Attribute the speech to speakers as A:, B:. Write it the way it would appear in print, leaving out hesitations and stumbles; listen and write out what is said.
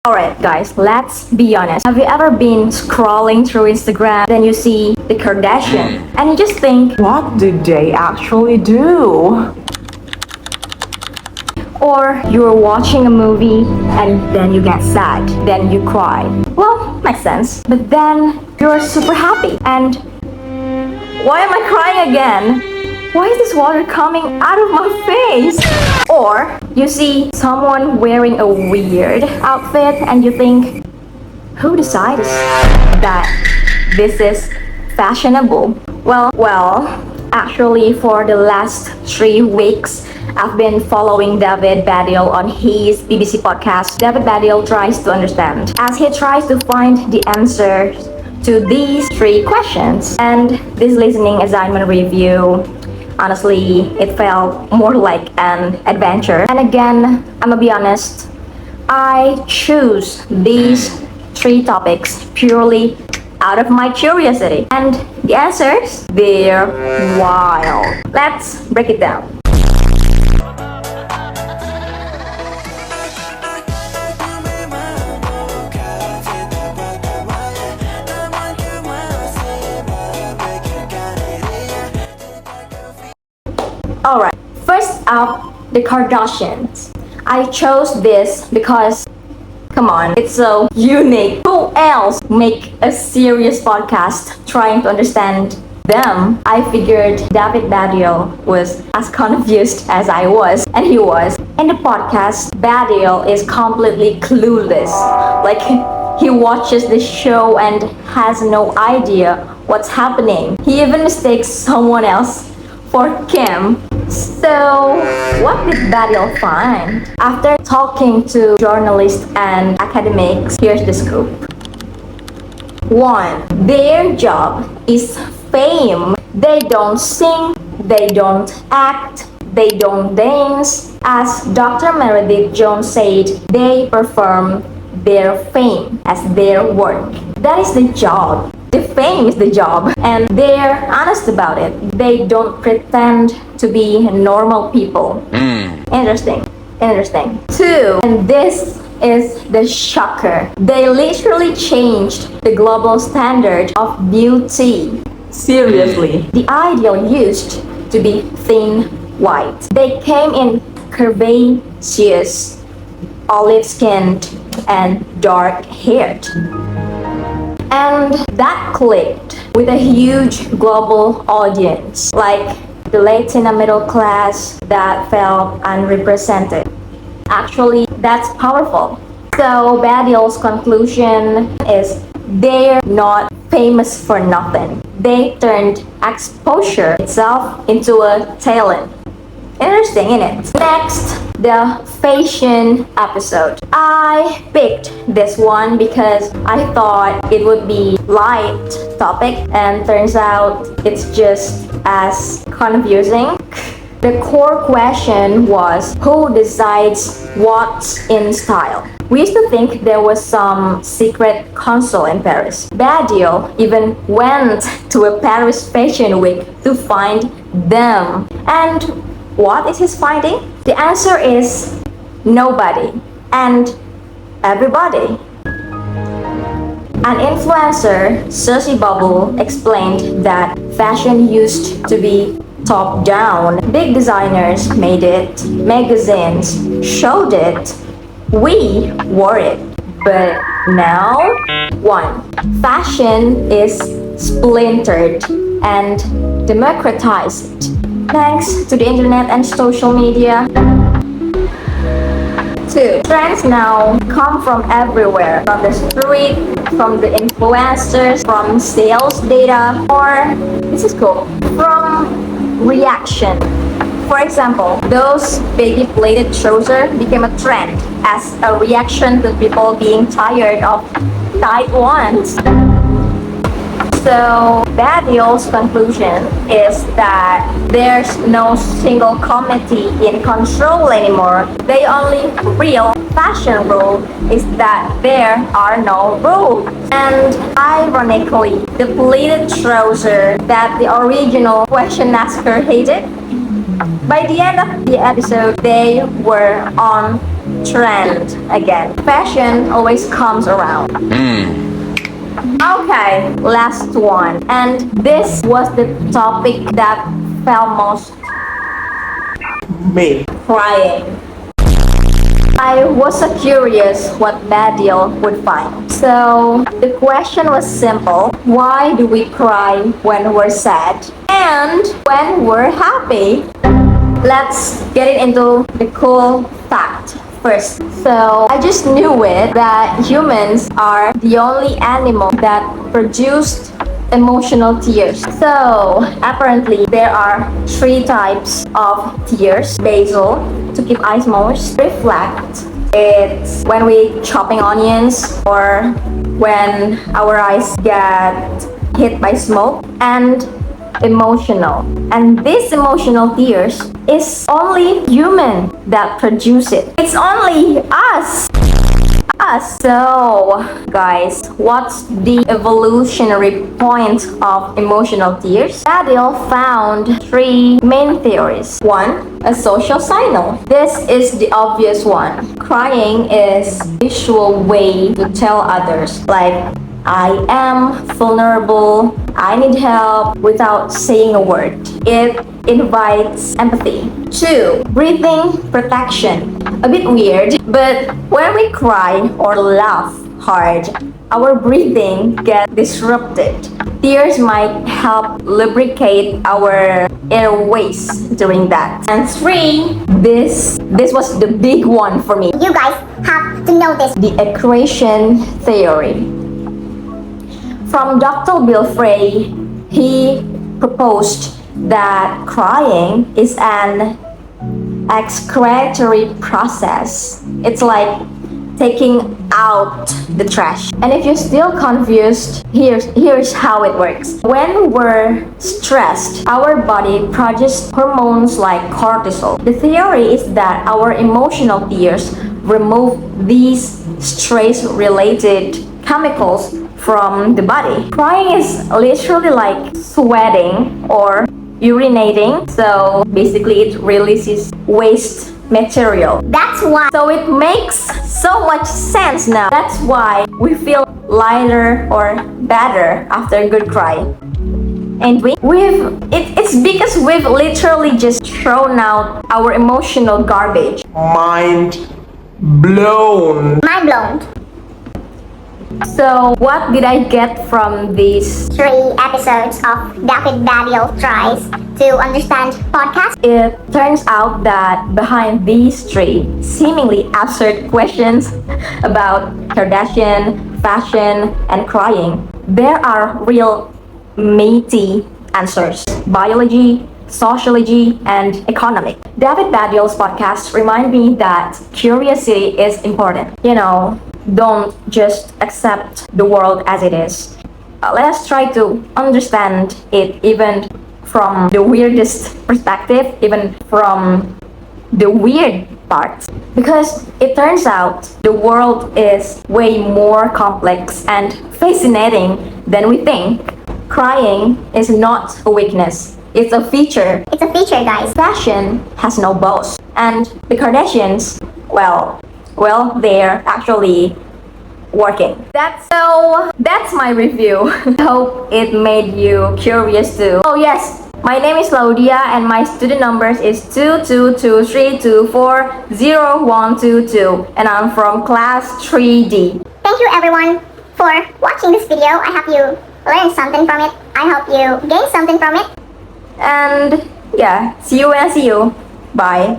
A: Alright guys, let's be honest. Have you ever been scrolling through Instagram, then you see the Kardashian, and you just think,
B: What did they actually do?
A: or you're watching a movie and then you get sad, then you cry. Well, makes sense. But then you're super happy and why am I crying again? Why is this water coming out of my face? Or you see someone wearing a weird outfit and you think, who decides that this is fashionable? Well, actually for the last 3 weeks, I've been following David Baddiel on his BBC podcast. David Baddiel tries to understand as he tries to find the answers to these 3 questions. And this listening assignment review, honestly, it felt more like an adventure. And again, I'm gonna be honest, I choose these 3 topics purely out of my curiosity. And the answers, they're wild. Let's break it down. Alright, first up, the Kardashians. I chose this because, come on, it's so unique. Who else make a serious podcast trying to understand them? I figured David Baddiel was as confused as I was, and he was. In the podcast, Baddiel is completely clueless. Like, he watches the show and has no idea what's happening. He even mistakes someone else for Kim. So, what did Baddiel find? After talking to journalists and academics, here's the scoop. 1. Their job is fame. They don't sing, they don't act, they don't dance. As Dr. Meredith Jones said, they perform their fame as their work. That is the job. The fame is the job, and they're honest about it. They don't pretend to be normal people. Interesting. 2, and this is the shocker. They literally changed the global standard of beauty. Seriously. The ideal used to be thin white. They came in curvaceous, olive-skinned, and dark-haired. And that clicked with a huge global audience, like the Latina middle class that felt unrepresented. Actually, that's powerful. So Baddiel's conclusion is they're not famous for nothing. They turned exposure itself into a talent. Interesting, innit? Next, the fashion episode. I picked this one because I thought it would be light topic, and turns out it's just as confusing. The core question was, who decides what's in style? We used to think there was some secret council in Paris. Baddiel even went to a Paris Fashion Week to find them. And what is his finding? The answer is nobody and everybody. An influencer, Susie Bubble, explained that fashion used to be top down. Big designers made it, magazines showed it, we wore it. But now, 1. Fashion is splintered and democratized thanks to the internet and social media. 2. Trends now come from everywhere, from the street, from the influencers, from sales data, or, this is cool, from reaction. For example, those baggy pleated trousers became a trend as a reaction to people being tired of tight ones. So Baddiel's conclusion is that there's no single committee in control anymore. The only real fashion rule is that there are no rules. And ironically, the pleated trouser that the original question asker hated, by the end of the episode, they were on trend again. Fashion always comes around. Okay, last one. And this was the topic that felt most
B: Me.
A: crying. I was so curious what Badil would find. So the question was simple. Why do we cry when we're sad and when we're happy? Let's get it into the cool fact first. So I just knew it that humans are the only animal that produced emotional tears. So apparently there are 3 types of tears. Basal, to keep eyes moist. Reflect, it's when we chopping onions or when our eyes get hit by smoke. And emotional. And this emotional tears is only human that produce it. It's only us. So, guys, what's the evolutionary point of emotional tears? Badil found 3 main theories. 1, a social signal. This is the obvious one. Crying is a visual way to tell others, like, I am vulnerable, I need help, without saying a word. It invites empathy. 2, breathing protection. A bit weird, but when we cry or laugh hard, our breathing gets disrupted. Tears might help lubricate our airways during that. And 3, this was the big one for me.
C: You guys have to know this.
A: The accretion theory. From Dr. Bill Frey, he proposed that crying is an excretory process. It's like taking out the trash. And if you're still confused, here's how it works. When we're stressed, our body produces hormones like cortisol. The theory is that our emotional tears remove these stress-related chemicals from the body. Crying is literally like sweating or urinating. So basically it releases waste material.
C: That's why.
A: So it makes so much sense now. That's why we feel lighter or better after a good cry. And it's because we've literally just thrown out our emotional garbage.
B: Mind blown.
C: Mind blown.
A: So what did I get from these
C: 3 episodes of David Badil Tries to Understand podcast.
A: It turns out that behind these 3 seemingly absurd questions about Kardashian, fashion, and crying, there are real meaty answers. Biology, sociology, and economic. David Badil's podcast remind me that curiosity is important. Don't just accept the world as it is. Let us try to understand it even from the weirdest perspective, even from the weird parts. Because it turns out the world is way more complex and fascinating than we think. Crying is not a weakness. It's a feature.
C: It's a feature, guys.
A: Fashion has no boss. And the Kardashians, well, they're actually working. That's my review. I hope it made you curious too. Oh yes, my name is Claudia and my student numbers is 22232400122 and I'm from class 3D.
C: Thank you everyone for watching this video. I hope you learned something from it. I hope you gained something from it.
A: And yeah, see you when I see you. Bye.